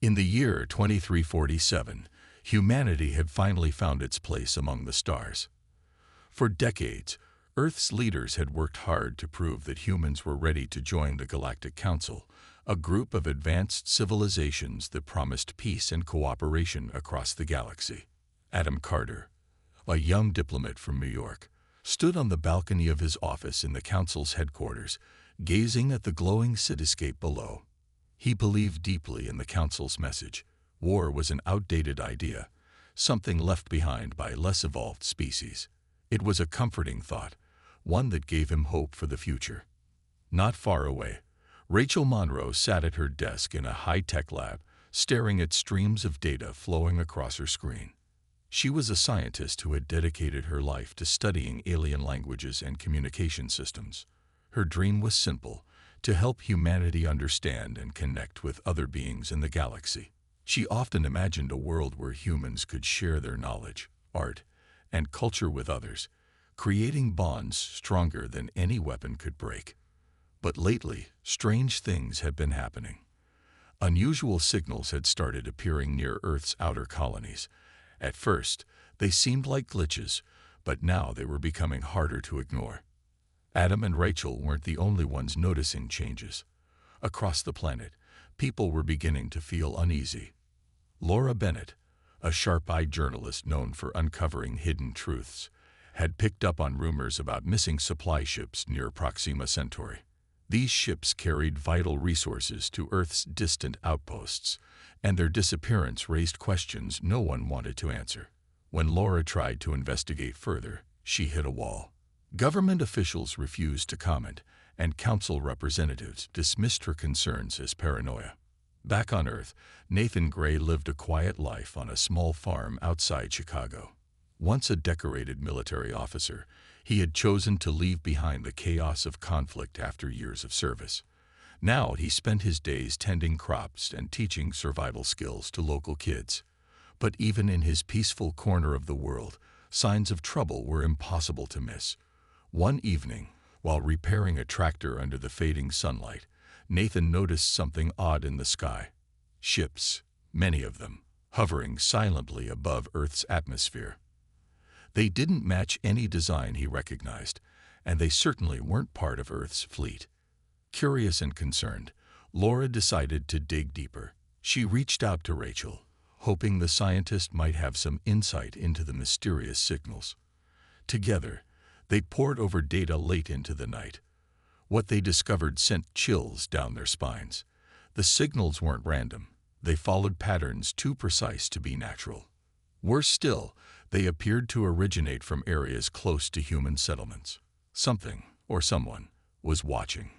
In the year 2347, humanity had finally found its place among the stars. For decades, Earth's leaders had worked hard to prove that humans were ready to join the Galactic Council, a group of advanced civilizations that promised peace and cooperation across the galaxy. Adam Carter, a young diplomat from New York, stood on the balcony of his office in the Council's headquarters, gazing at the glowing cityscape below. He believed deeply in the Council's message. War was an outdated idea, something left behind by less evolved species. It was a comforting thought, one that gave him hope for the future. Not far away, Rachel Monroe sat at her desk in a high-tech lab, staring at streams of data flowing across her screen. She was a scientist who had dedicated her life to studying alien languages and communication systems. Her dream was simple: to help humanity understand and connect with other beings in the galaxy. She often imagined a world where humans could share their knowledge, art, and culture with others, creating bonds stronger than any weapon could break. But lately, strange things had been happening. Unusual signals had started appearing near Earth's outer colonies. At first, they seemed like glitches, but now they were becoming harder to ignore. Adam and Rachel weren't the only ones noticing changes. Across the planet, people were beginning to feel uneasy. Laura Bennett, a sharp-eyed journalist known for uncovering hidden truths, had picked up on rumors about missing supply ships near Proxima Centauri. These ships carried vital resources to Earth's distant outposts, and their disappearance raised questions no one wanted to answer. When Laura tried to investigate further, she hit a wall. Government officials refused to comment, and council representatives dismissed her concerns as paranoia. Back on Earth, Nathan Gray lived a quiet life on a small farm outside Chicago. Once a decorated military officer, he had chosen to leave behind the chaos of conflict after years of service. Now he spent his days tending crops and teaching survival skills to local kids. But even in his peaceful corner of the world, signs of trouble were impossible to miss. One evening, while repairing a tractor under the fading sunlight, Nathan noticed something odd in the sky. Ships, many of them, hovering silently above Earth's atmosphere. They didn't match any design he recognized, and they certainly weren't part of Earth's fleet. Curious and concerned, Laura decided to dig deeper. She reached out to Rachel, hoping the scientist might have some insight into the mysterious signals. Together, they pored over data late into the night. What they discovered sent chills down their spines. The signals weren't random. They followed patterns too precise to be natural. Worse still, they appeared to originate from areas close to human settlements. Something, or someone, was watching.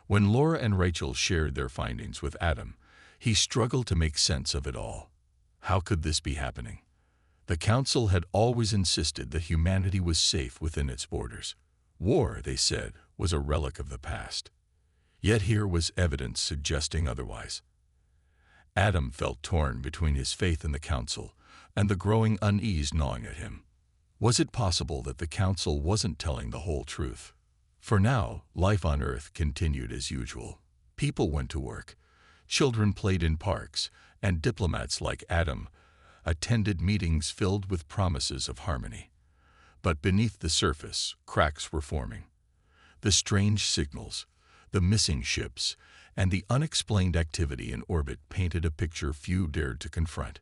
When Laura and Rachel shared their findings with Adam, he struggled to make sense of it all. How could this be happening? The Council had always insisted that humanity was safe within its borders. War, they said, was a relic of the past. Yet here was evidence suggesting otherwise. Adam felt torn between his faith in the Council and the growing unease gnawing at him. Was it possible that the Council wasn't telling the whole truth? For now, life on Earth continued as usual. People went to work, children played in parks, and diplomats like Adam attended meetings filled with promises of harmony. But beneath the surface, cracks were forming. The strange signals, the missing ships, and the unexplained activity in orbit painted a picture few dared to confront.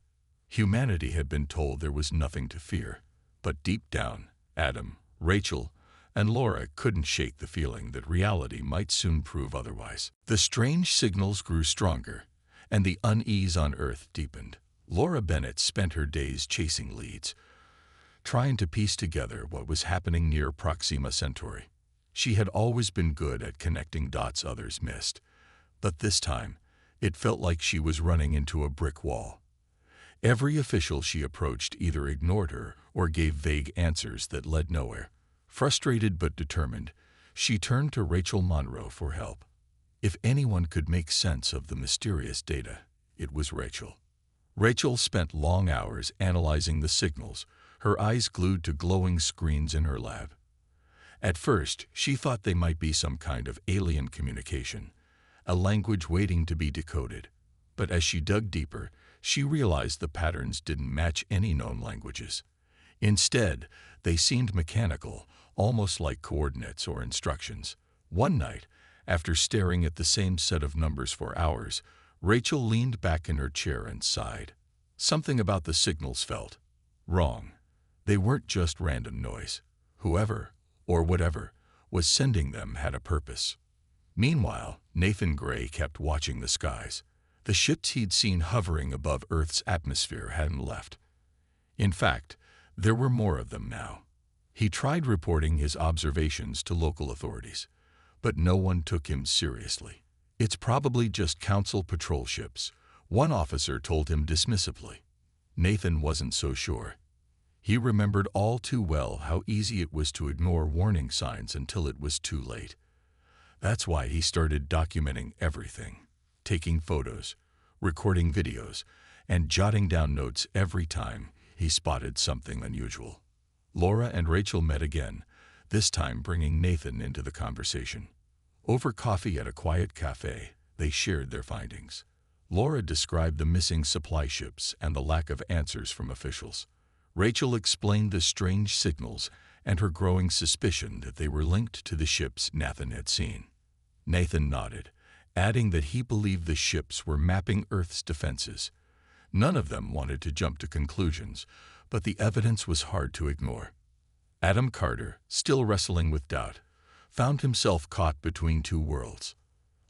Humanity had been told there was nothing to fear, but deep down, Adam, Rachel, and Laura couldn't shake the feeling that reality might soon prove otherwise. The strange signals grew stronger, and the unease on Earth deepened. Laura Bennett spent her days chasing leads, trying to piece together what was happening near Proxima Centauri. She had always been good at connecting dots others missed, but this time, it felt like she was running into a brick wall. Every official she approached either ignored her or gave vague answers that led nowhere. Frustrated but determined, she turned to Rachel Monroe for help. If anyone could make sense of the mysterious data, it was Rachel. Rachel spent long hours analyzing the signals, her eyes glued to glowing screens in her lab. At first, she thought they might be some kind of alien communication, a language waiting to be decoded. But as she dug deeper, she realized the patterns didn't match any known languages. Instead, they seemed mechanical, almost like coordinates or instructions. One night, after staring at the same set of numbers for hours, Rachel leaned back in her chair and sighed. Something about the signals felt wrong. They weren't just random noise. Whoever, or whatever, was sending them had a purpose. Meanwhile, Nathan Gray kept watching the skies. The ships he'd seen hovering above Earth's atmosphere hadn't left. In fact, there were more of them now. He tried reporting his observations to local authorities, but no one took him seriously. "It's probably just Council patrol ships," one officer told him dismissively. Nathan wasn't so sure. He remembered all too well how easy it was to ignore warning signs until it was too late. That's why he started documenting everything, taking photos, recording videos, and jotting down notes every time he spotted something unusual. Laura and Rachel met again, this time bringing Nathan into the conversation. Over coffee at a quiet cafe, they shared their findings. Laura described the missing supply ships and the lack of answers from officials. Rachel explained the strange signals and her growing suspicion that they were linked to the ships Nathan had seen. Nathan nodded, adding that he believed the ships were mapping Earth's defenses. None of them wanted to jump to conclusions, but the evidence was hard to ignore. Adam Carter, still wrestling with doubt, found himself caught between two worlds.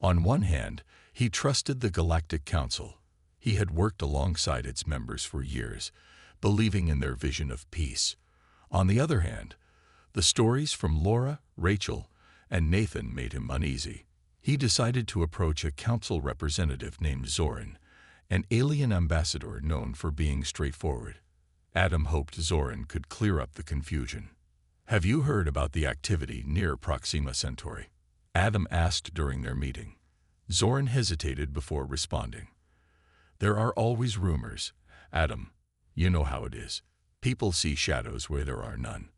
On one hand, he trusted the Galactic Council. He had worked alongside its members for years, believing in their vision of peace. On the other hand, the stories from Laura, Rachel, and Nathan made him uneasy. He decided to approach a council representative named Zoran, an alien ambassador known for being straightforward. Adam hoped Zoran could clear up the confusion. "Have you heard about the activity near Proxima Centauri?" Adam asked during their meeting. Zoran hesitated before responding. "There are always rumors, Adam. You know how it is. People see shadows where there are none."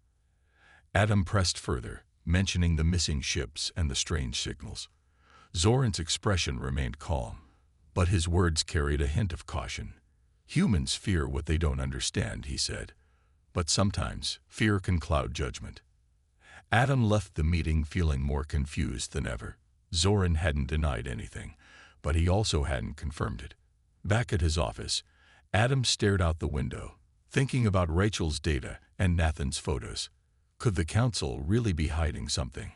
Adam pressed further, mentioning the missing ships and the strange signals. Zoran's expression remained calm, but his words carried a hint of caution. "Humans fear what they don't understand," he said. "But sometimes fear can cloud judgment." Adam left the meeting feeling more confused than ever. Zoran hadn't denied anything, but he also hadn't confirmed it. Back at his office, Adam stared out the window, thinking about Rachel's data and Nathan's photos. Could the council really be hiding something?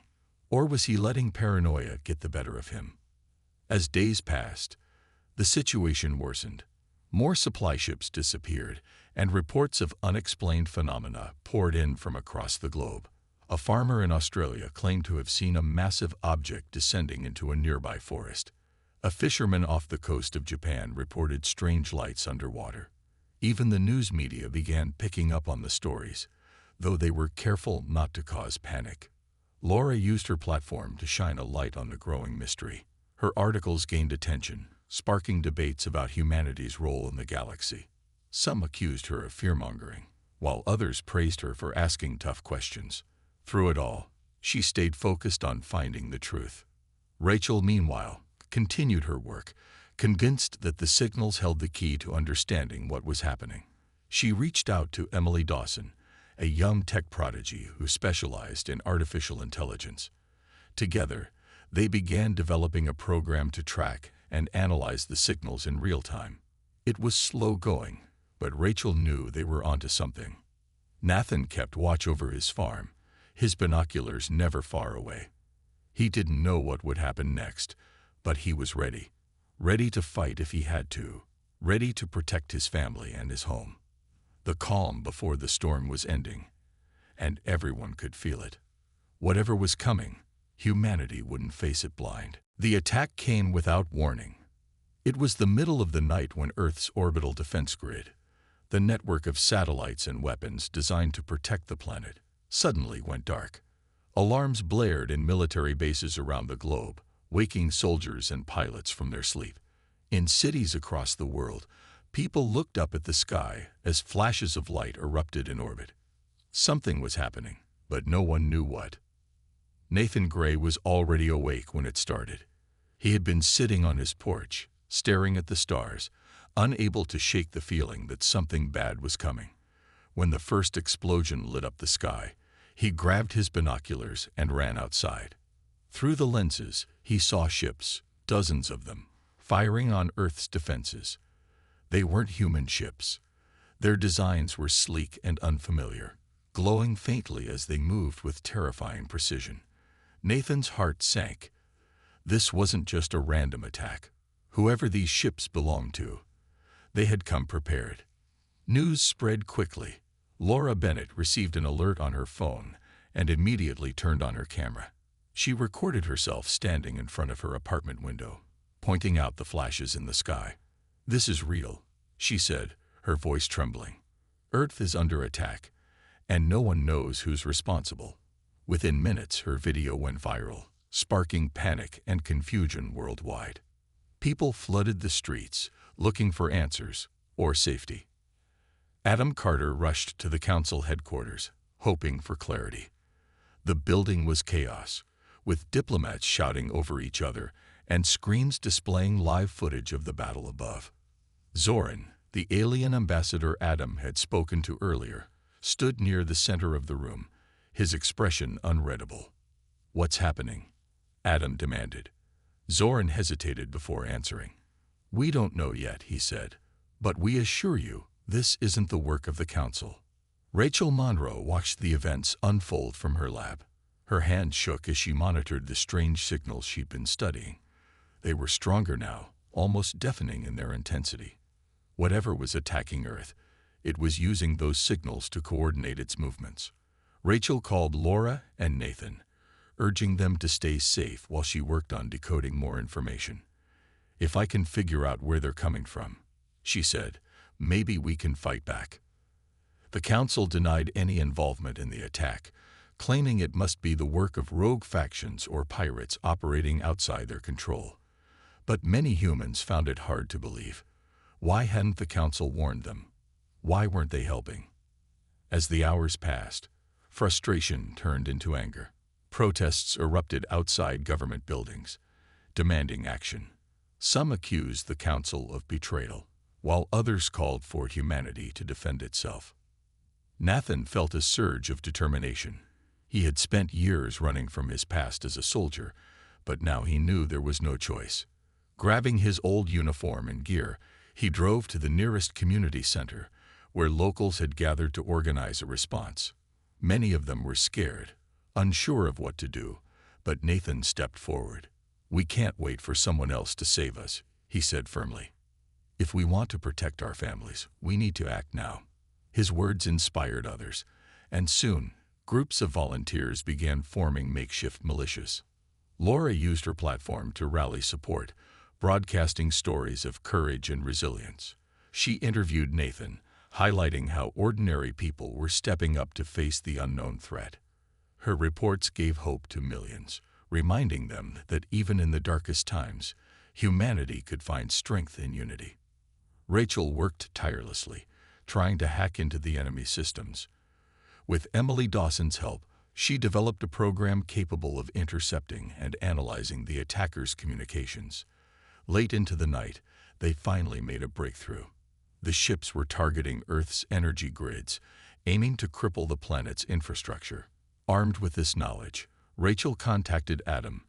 Or was he letting paranoia get the better of him? As days passed, the situation worsened. More supply ships disappeared, and reports of unexplained phenomena poured in from across the globe. A farmer in Australia claimed to have seen a massive object descending into a nearby forest. A fisherman off the coast of Japan reported strange lights underwater. Even the news media began picking up on the stories, though they were careful not to cause panic. Laura used her platform to shine a light on the growing mystery. Her articles gained attention, sparking debates about humanity's role in the galaxy. Some accused her of fear-mongering, while others praised her for asking tough questions. Through it all, she stayed focused on finding the truth. Rachel, meanwhile, continued her work, convinced that the signals held the key to understanding what was happening. She reached out to Emily Dawson, a young tech prodigy who specialized in artificial intelligence. Together, they began developing a program to track and analyze the signals in real time. It was slow going, but Rachel knew they were onto something. Nathan kept watch over his farm, his binoculars never far away. He didn't know what would happen next, but he was ready. Ready to fight if he had to. Ready to protect his family and his home. The calm before the storm was ending, and everyone could feel it. Whatever was coming, humanity wouldn't face it blind. The attack came without warning. It was the middle of the night when Earth's orbital defense grid, the network of satellites and weapons designed to protect the planet, suddenly went dark. Alarms blared in military bases around the globe, waking soldiers and pilots from their sleep. In cities across the world, people looked up at the sky as flashes of light erupted in orbit. Something was happening, but no one knew what. Nathan Gray was already awake when it started. He had been sitting on his porch, staring at the stars, unable to shake the feeling that something bad was coming. When the first explosion lit up the sky, he grabbed his binoculars and ran outside. Through the lenses, he saw ships, dozens of them, firing on Earth's defenses. They weren't human ships. Their designs were sleek and unfamiliar, glowing faintly as they moved with terrifying precision. Nathan's heart sank. This wasn't just a random attack. Whoever these ships belonged to, they had come prepared. News spread quickly. Laura Bennett received an alert on her phone and immediately turned on her camera. She recorded herself standing in front of her apartment window, pointing out the flashes in the sky. "This is real," she said, her voice trembling. "Earth is under attack, and no one knows who's responsible." Within minutes, her video went viral, sparking panic and confusion worldwide. People flooded the streets, looking for answers or safety. Adam Carter rushed to the council headquarters, hoping for clarity. The building was chaos, with diplomats shouting over each other and screens displaying live footage of the battle above. Zoran, the alien ambassador Adam had spoken to earlier, stood near the center of the room, his expression unreadable. "What's happening?" Adam demanded. Zoran hesitated before answering. "We don't know yet," he said, "but we assure you this isn't the work of the council." Rachel Monroe watched the events unfold from her lab. Her hand shook as she monitored the strange signals she'd been studying. They were stronger now, almost deafening in their intensity. Whatever was attacking Earth, it was using those signals to coordinate its movements. Rachel called Laura and Nathan, urging them to stay safe while she worked on decoding more information. "If I can figure out where they're coming from," she said, "maybe we can fight back." The council denied any involvement in the attack, claiming it must be the work of rogue factions or pirates operating outside their control. But many humans found it hard to believe. Why hadn't the council warned them? Why weren't they helping? As the hours passed, frustration turned into anger. Protests erupted outside government buildings, demanding action. Some accused the council of betrayal, while others called for humanity to defend itself. Nathan felt a surge of determination. He had spent years running from his past as a soldier, but now he knew there was no choice. Grabbing his old uniform and gear, he drove to the nearest community center, where locals had gathered to organize a response. Many of them were scared, unsure of what to do, but Nathan stepped forward. "We can't wait for someone else to save us," he said firmly. "If we want to protect our families, we need to act now." His words inspired others, and soon, groups of volunteers began forming makeshift militias. Laura used her platform to rally support, broadcasting stories of courage and resilience. She interviewed Nathan, highlighting how ordinary people were stepping up to face the unknown threat. Her reports gave hope to millions, reminding them that even in the darkest times, humanity could find strength in unity. Rachel worked tirelessly, trying to hack into the enemy systems. With Emily Dawson's help, she developed a program capable of intercepting and analyzing the attackers' communications. Late into the night, they finally made a breakthrough. The ships were targeting Earth's energy grids, aiming to cripple the planet's infrastructure. Armed with this knowledge, Rachel contacted Adam,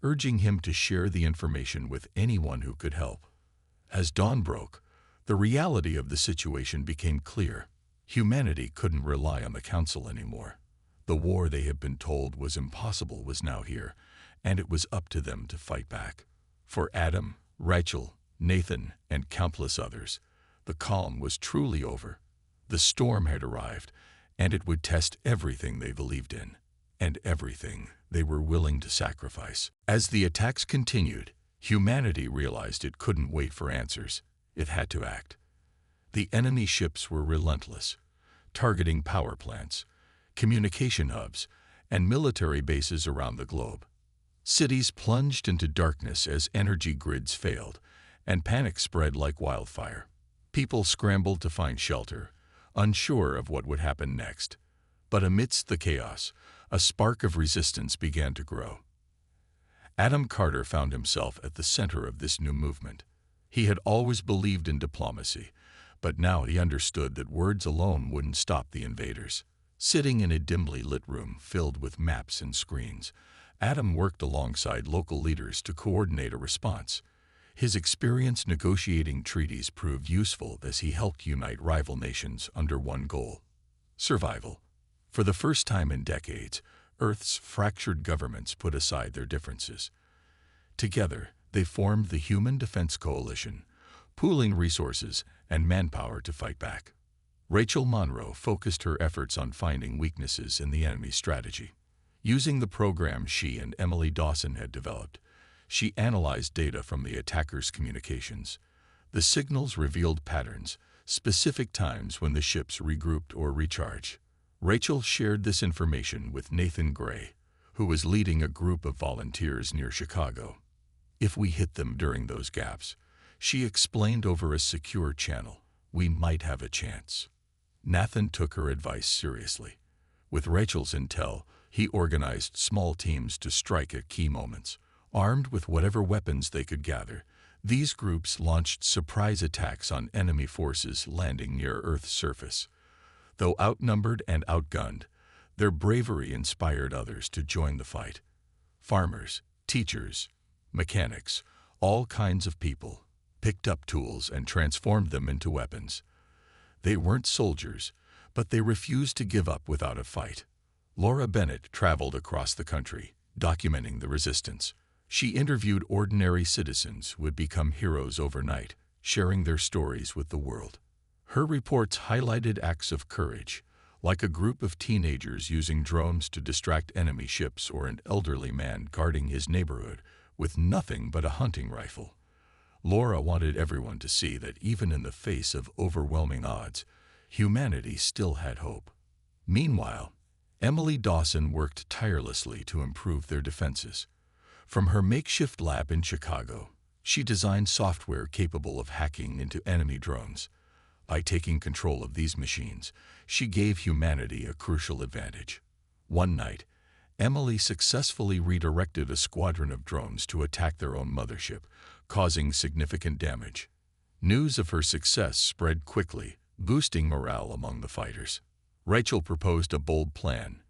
urging him to share the information with anyone who could help. As dawn broke, the reality of the situation became clear. Humanity couldn't rely on the Council anymore. The war they had been told was impossible was now here, and it was up to them to fight back. For Adam, Rachel, Nathan, and countless others, the calm was truly over. The storm had arrived, and it would test everything they believed in, and everything they were willing to sacrifice. As the attacks continued, humanity realized it couldn't wait for answers. It had to act. The enemy ships were relentless, targeting power plants, communication hubs, and military bases around the globe. Cities plunged into darkness as energy grids failed, and panic spread like wildfire. People scrambled to find shelter, unsure of what would happen next. But amidst the chaos, a spark of resistance began to grow. Adam Carter found himself at the center of this new movement. He had always believed in diplomacy, but now he understood that words alone wouldn't stop the invaders. Sitting in a dimly lit room filled with maps and screens, Adam worked alongside local leaders to coordinate a response. His experience negotiating treaties proved useful as he helped unite rival nations under one goal: survival. For the first time in decades, Earth's fractured governments put aside their differences. Together, they formed the Human Defense Coalition, pooling resources and manpower to fight back. Rachel Monroe focused her efforts on finding weaknesses in the enemy's strategy. Using the program she and Emily Dawson had developed, she analyzed data from the attackers' communications. The signals revealed patterns, specific times when the ships regrouped or recharged. Rachel shared this information with Nathan Gray, who was leading a group of volunteers near Chicago. If we hit them during those gaps, she explained over a secure channel, we might have a chance. Nathan took her advice seriously. With Rachel's intel, he organized small teams to strike at key moments. Armed with whatever weapons they could gather, these groups launched surprise attacks on enemy forces landing near Earth's surface. Though outnumbered and outgunned, their bravery inspired others to join the fight. Farmers, teachers, mechanics, all kinds of people picked up tools and transformed them into weapons. They weren't soldiers, but they refused to give up without a fight. Laura Bennett traveled across the country, documenting the resistance. She interviewed ordinary citizens who would become heroes overnight, sharing their stories with the world. Her reports highlighted acts of courage, like a group of teenagers using drones to distract enemy ships or an elderly man guarding his neighborhood with nothing but a hunting rifle. Laura wanted everyone to see that even in the face of overwhelming odds, humanity still had hope. Meanwhile, Emily Dawson worked tirelessly to improve their defenses. From her makeshift lab in Chicago, she designed software capable of hacking into enemy drones. By taking control of these machines, she gave humanity a crucial advantage. One night, Emily successfully redirected a squadron of drones to attack their own mothership, causing significant damage. News of her success spread quickly, boosting morale among the fighters. Rachel proposed a bold plan: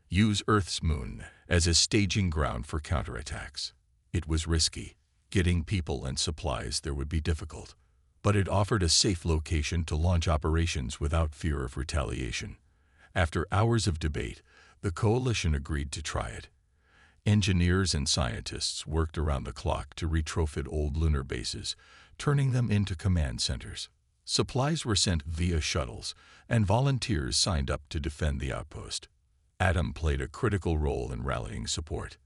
use Earth's moon as a staging ground for counterattacks. It was risky. Getting people and supplies there would be difficult, but it offered a safe location to launch operations without fear of retaliation. After hours of debate, the coalition agreed to try it. Engineers and scientists worked around the clock to retrofit old lunar bases, turning them into command centers. Supplies were sent via shuttles, and volunteers signed up to defend the outpost. Adam played a critical role in rallying support.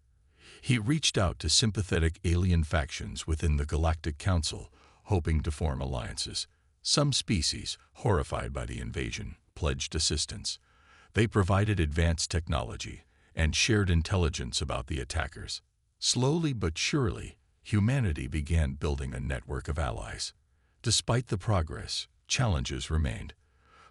He reached out to sympathetic alien factions within the Galactic Council, hoping to form alliances. Some species, horrified by the invasion, pledged assistance. They provided advanced technology and shared intelligence about the attackers. Slowly but surely, humanity began building a network of allies. Despite the progress, challenges remained.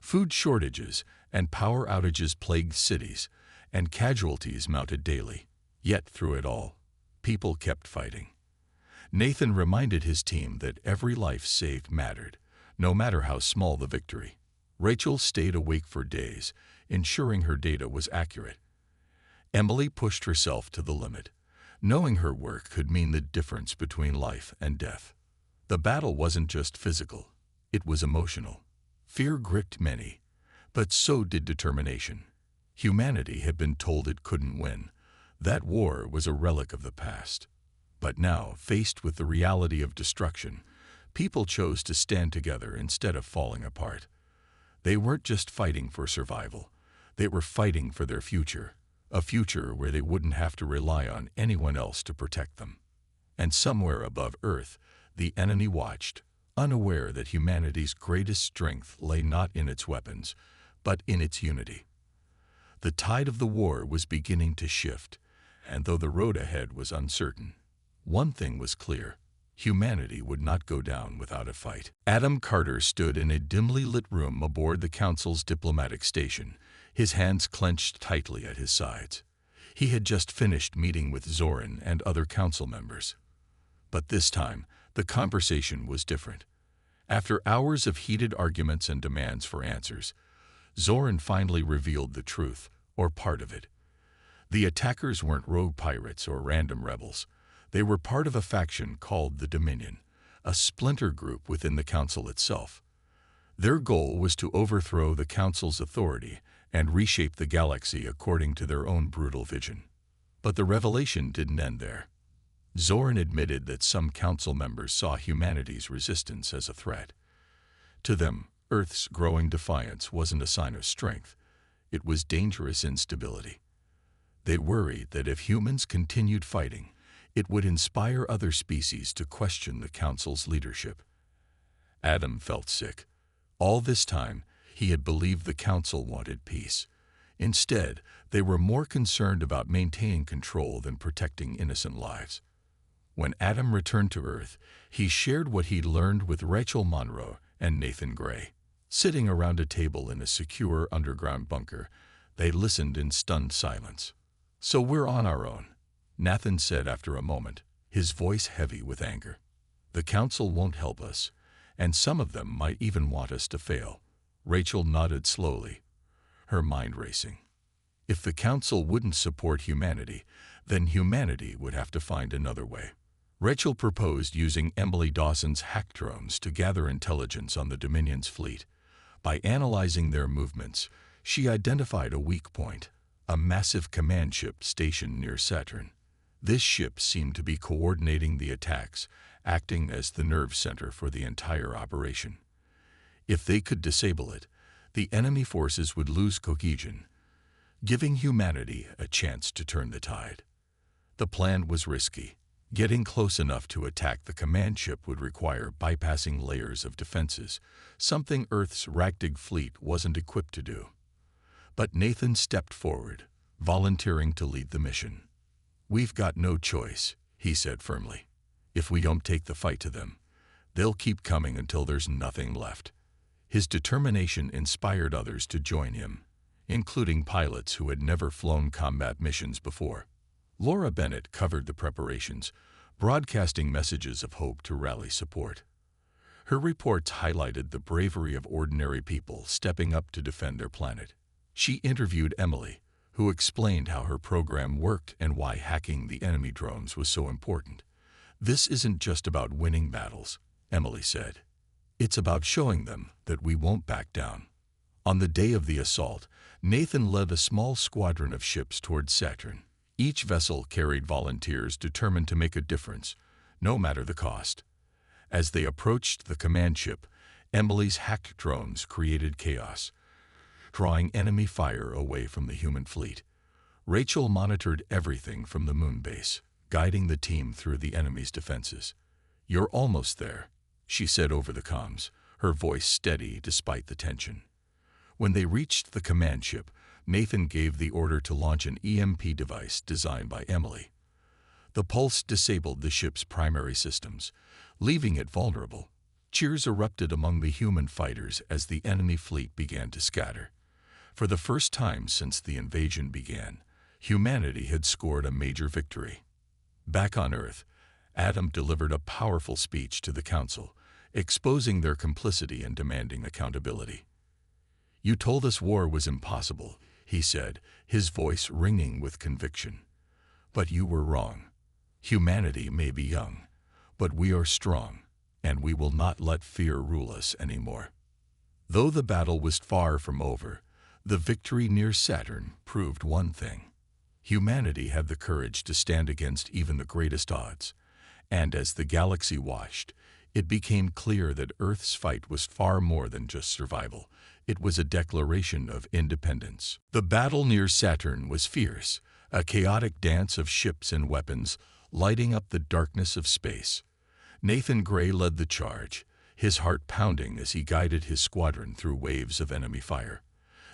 Food shortages and power outages plagued cities, and casualties mounted daily. Yet through it all, people kept fighting. Nathan reminded his team that every life saved mattered, no matter how small the victory. Rachel stayed awake for days, ensuring her data was accurate. Emily pushed herself to the limit, knowing her work could mean the difference between life and death. The battle wasn't just physical, it was emotional. Fear gripped many, but so did determination. Humanity had been told it couldn't win. That war was a relic of the past. But now, faced with the reality of destruction, people chose to stand together instead of falling apart. They weren't just fighting for survival. They were fighting for their future, a future where they wouldn't have to rely on anyone else to protect them. And somewhere above Earth, the enemy watched, unaware that humanity's greatest strength lay not in its weapons, but in its unity. The tide of the war was beginning to shift, and though the road ahead was uncertain, one thing was clear: humanity would not go down without a fight. Adam Carter stood in a dimly lit room aboard the Council's diplomatic station, his hands clenched tightly at his sides. He had just finished meeting with Zoran and other Council members. But this time, The conversation was different. After hours of heated arguments and demands for answers, Zoran finally revealed the truth, or part of it. The attackers weren't rogue pirates or random rebels. They were part of a faction called the Dominion, a splinter group within the Council itself. Their goal was to overthrow the Council's authority and reshape the galaxy according to their own brutal vision. But the revelation didn't end there. Zoran admitted that some Council members saw humanity's resistance as a threat. To them, Earth's growing defiance wasn't a sign of strength. It was dangerous instability. They worried that if humans continued fighting, it would inspire other species to question the Council's leadership. Adam felt sick. All this time, he had believed the Council wanted peace. Instead, they were more concerned about maintaining control than protecting innocent lives. When Adam returned to Earth, he shared what he'd learned with Rachel Monroe and Nathan Gray. Sitting around a table in a secure underground bunker, they listened in stunned silence. "So we're on our own," Nathan said after a moment, his voice heavy with anger. "The Council won't help us, and some of them might even want us to fail." Rachel nodded slowly, her mind racing. If the Council wouldn't support humanity, then humanity would have to find another way. Rachel proposed using Emily Dawson's hack drones to gather intelligence on the Dominion's fleet. By analyzing their movements, she identified a weak point, a massive command ship stationed near Saturn. This ship seemed to be coordinating the attacks, acting as the nerve center for the entire operation. If they could disable it, the enemy forces would lose cohesion, giving humanity a chance to turn the tide. The plan was risky. Getting close enough to attack the command ship would require bypassing layers of defenses, something Earth's Ragdig fleet wasn't equipped to do. But Nathan stepped forward, volunteering to lead the mission. "We've got no choice," he said firmly. "If we don't take the fight to them, they'll keep coming until there's nothing left." His determination inspired others to join him, including pilots who had never flown combat missions before. Laura Bennett covered the preparations, broadcasting messages of hope to rally support. Her reports highlighted the bravery of ordinary people stepping up to defend their planet. She interviewed Emily, who explained how her program worked and why hacking the enemy drones was so important. "This isn't just about winning battles," Emily said. "It's about showing them that we won't back down." On the day of the assault, Nathan led a small squadron of ships towards Saturn. Each vessel carried volunteers determined to make a difference, no matter the cost. As they approached the command ship, Emily's hacked drones created chaos, drawing enemy fire away from the human fleet. Rachel monitored everything from the moon base, guiding the team through the enemy's defenses. "You're almost there," she said over the comms, her voice steady despite the tension. When they reached the command ship, Nathan gave the order to launch an EMP device designed by Emily. The pulse disabled the ship's primary systems, leaving it vulnerable. Cheers erupted among the human fighters as the enemy fleet began to scatter. For the first time since the invasion began, humanity had scored a major victory. Back on Earth, Adam delivered a powerful speech to the Council, exposing their complicity and demanding accountability. "You told us war was impossible," he said, his voice ringing with conviction. "But you were wrong. Humanity may be young, but we are strong, and we will not let fear rule us anymore." Though the battle was far from over, the victory near Saturn proved one thing. Humanity had the courage to stand against even the greatest odds, and as the galaxy watched, it became clear that Earth's fight was far more than just survival. It was a declaration of independence. The battle near Saturn was fierce, a chaotic dance of ships and weapons lighting up the darkness of space. Nathan Gray led the charge, his heart pounding as he guided his squadron through waves of enemy fire.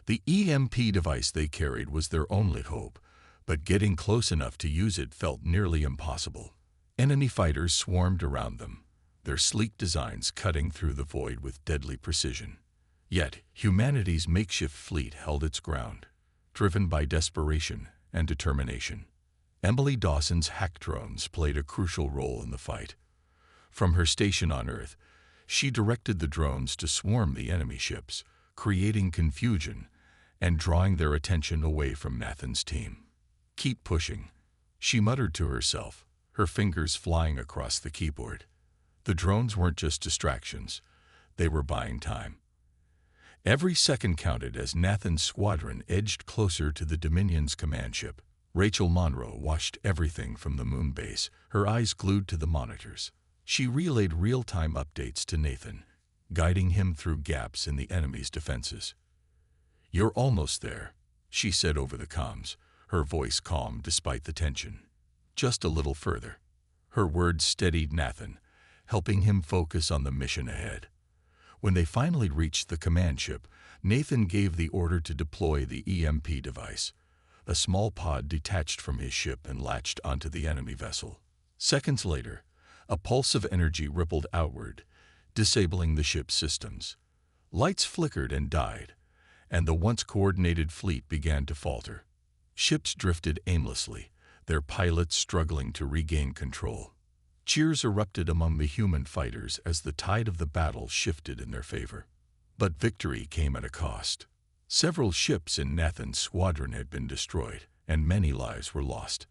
The EMP device they carried was their only hope, but getting close enough to use it felt nearly impossible. Enemy fighters swarmed around them, their sleek designs cutting through the void with deadly precision. Yet, humanity's makeshift fleet held its ground, driven by desperation and determination. Emily Dawson's hack drones played a crucial role in the fight. From her station on Earth, she directed the drones to swarm the enemy ships, creating confusion and drawing their attention away from Nathan's team. "Keep pushing," she muttered to herself, her fingers flying across the keyboard. The drones weren't just distractions, they were buying time. Every second counted as Nathan's squadron edged closer to the Dominion's command ship. Rachel Monroe watched everything from the moon base, her eyes glued to the monitors. She relayed real-time updates to Nathan, guiding him through gaps in the enemy's defenses. "You're almost there," she said over the comms, her voice calm despite the tension. "Just a little further." Her words steadied Nathan, helping him focus on the mission ahead. When they finally reached the command ship, Nathan gave the order to deploy the EMP device. A small pod detached from his ship and latched onto the enemy vessel. Seconds later, a pulse of energy rippled outward, disabling the ship's systems. Lights flickered and died, and the once coordinated fleet began to falter. Ships drifted aimlessly, their pilots struggling to regain control. Cheers erupted among the human fighters as the tide of the battle shifted in their favor. But victory came at a cost. Several ships in Nathan's squadron had been destroyed, and many lives were lost.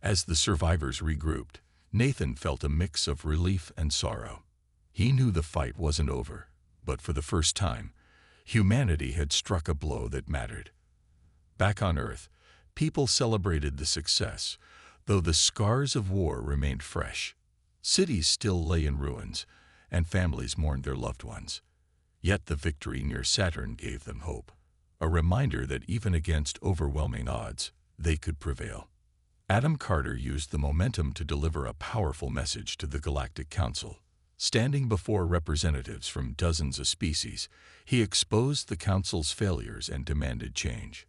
As the survivors regrouped, Nathan felt a mix of relief and sorrow. He knew the fight wasn't over, but for the first time, humanity had struck a blow that mattered. Back on Earth, people celebrated the success, though the scars of war remained fresh. Cities still lay in ruins, and families mourned their loved ones. Yet the victory near Saturn gave them hope, a reminder that even against overwhelming odds, they could prevail. Adam Carter used the momentum to deliver a powerful message to the Galactic Council. Standing before representatives from dozens of species, he exposed the Council's failures and demanded change.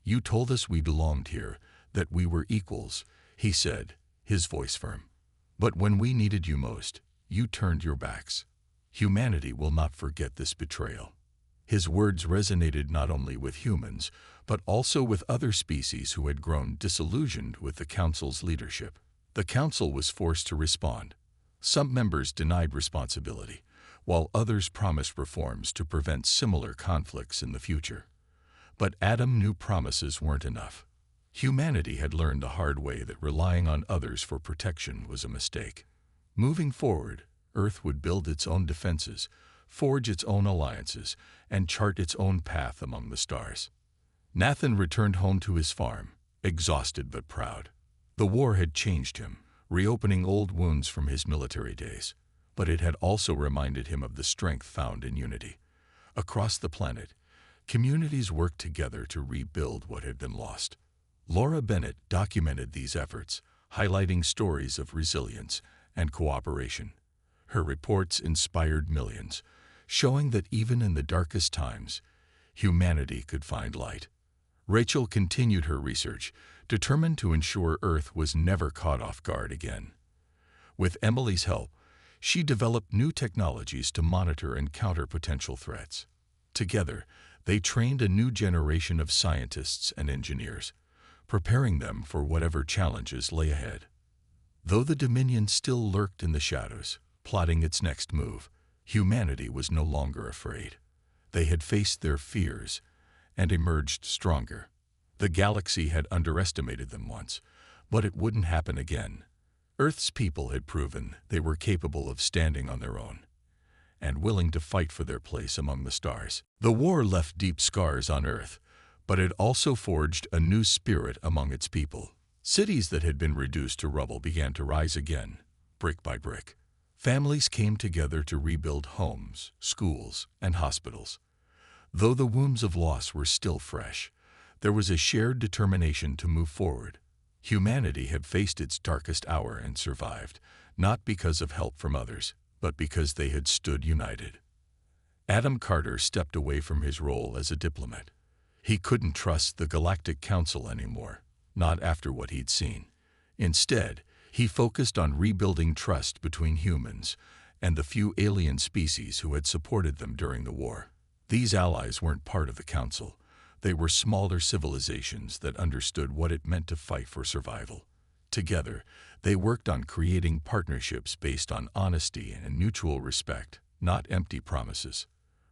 "You told us we belonged here, that we were equals," he said, his voice firm. "But when we needed you most, you turned your backs. Humanity will not forget this betrayal." His words resonated not only with humans, but also with other species who had grown disillusioned with the Council's leadership. The Council was forced to respond. Some members denied responsibility, while others promised reforms to prevent similar conflicts in the future. But Adam knew promises weren't enough. Humanity had learned the hard way that relying on others for protection was a mistake. Moving forward, Earth would build its own defenses, forge its own alliances, and chart its own path among the stars. Nathan returned home to his farm, exhausted but proud. The war had changed him, reopening old wounds from his military days, but it had also reminded him of the strength found in unity. Across the planet, communities worked together to rebuild what had been lost. Laura Bennett documented these efforts, highlighting stories of resilience and cooperation. Her reports inspired millions, showing that even in the darkest times, humanity could find light. Rachel continued her research, determined to ensure Earth was never caught off guard again. With Emily's help, she developed new technologies to monitor and counter potential threats. Together, they trained a new generation of scientists and engineers, preparing them for whatever challenges lay ahead. Though the Dominion still lurked in the shadows, plotting its next move, humanity was no longer afraid. They had faced their fears and emerged stronger. The galaxy had underestimated them once, but it wouldn't happen again. Earth's people had proven they were capable of standing on their own and willing to fight for their place among the stars. The war left deep scars on Earth, but it also forged a new spirit among its people. Cities that had been reduced to rubble began to rise again, brick by brick. Families came together to rebuild homes, schools, and hospitals. Though the wounds of loss were still fresh, there was a shared determination to move forward. Humanity had faced its darkest hour and survived, not because of help from others, but because they had stood united. Adam Carter stepped away from his role as a diplomat. He couldn't trust the Galactic Council anymore, not after what he'd seen. Instead, he focused on rebuilding trust between humans and the few alien species who had supported them during the war. These allies weren't part of the Council. They were smaller civilizations that understood what it meant to fight for survival. Together, they worked on creating partnerships based on honesty and mutual respect, not empty promises.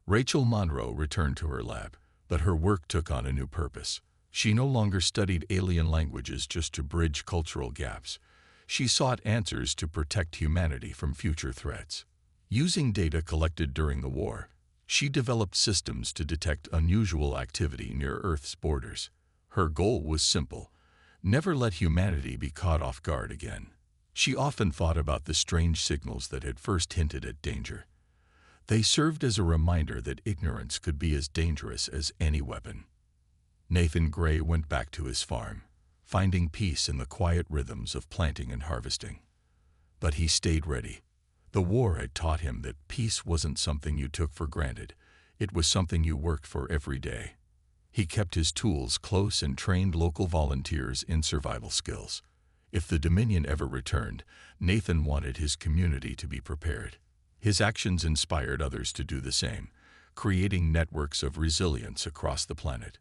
Rachel Monroe returned to her lab, but her work took on a new purpose. She no longer studied alien languages just to bridge cultural gaps. She sought answers to protect humanity from future threats. Using data collected during the war, she developed systems to detect unusual activity near Earth's borders. Her goal was simple: never let humanity be caught off guard again. She often thought about the strange signals that had first hinted at danger. They served as a reminder that ignorance could be as dangerous as any weapon. Nathan Gray went back to his farm, finding peace in the quiet rhythms of planting and harvesting. But he stayed ready. The war had taught him that peace wasn't something you took for granted. It was something you worked for every day. He kept his tools close and trained local volunteers in survival skills. If the Dominion ever returned, Nathan wanted his community to be prepared. His actions inspired others to do the same, creating networks of resilience across the planet.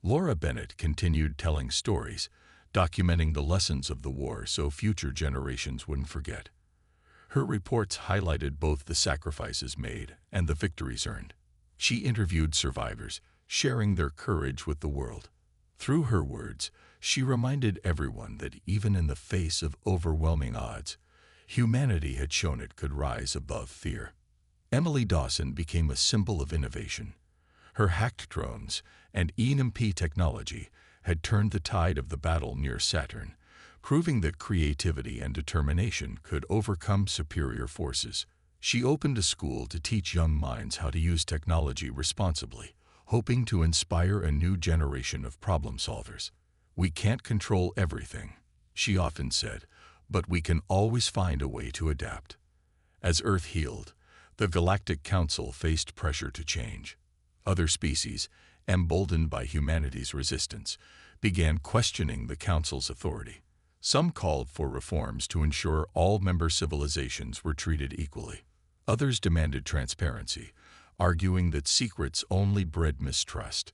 Laura Bennett continued telling stories, documenting the lessons of the war so future generations wouldn't forget. Her reports highlighted both the sacrifices made and the victories earned. She interviewed survivors, sharing their courage with the world. Through her words, she reminded everyone that even in the face of overwhelming odds, humanity had shown it could rise above fear. Emily Dawson became a symbol of innovation. Her hacked drones and EMP technology had turned the tide of the battle near Saturn, proving that creativity and determination could overcome superior forces. She opened a school to teach young minds how to use technology responsibly, hoping to inspire a new generation of problem solvers. "We can't control everything," she often said, "but we can always find a way to adapt." As Earth healed, the Galactic Council faced pressure to change. Other species, emboldened by humanity's resistance, began questioning the Council's authority. Some called for reforms to ensure all member civilizations were treated equally. Others demanded transparency, arguing that secrets only bred mistrust.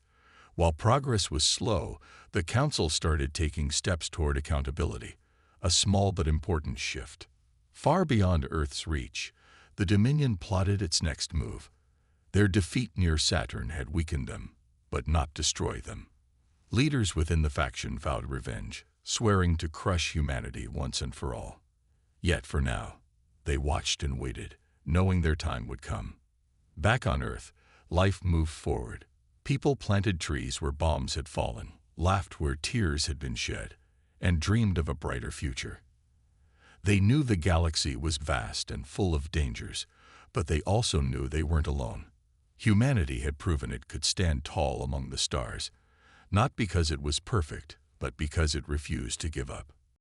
While progress was slow, the Council started taking steps toward accountability, a small but important shift. Far beyond Earth's reach, the Dominion plotted its next move. Their defeat near Saturn had weakened them, but not destroyed them. Leaders within the faction vowed revenge, swearing to crush humanity once and for all. Yet for now, they watched and waited, knowing their time would come. Back on Earth, life moved forward. People planted trees where bombs had fallen, laughed where tears had been shed, and dreamed of a brighter future. They knew the galaxy was vast and full of dangers, but they also knew they weren't alone. Humanity had proven it could stand tall among the stars, not because it was perfect, but because it refused to give up.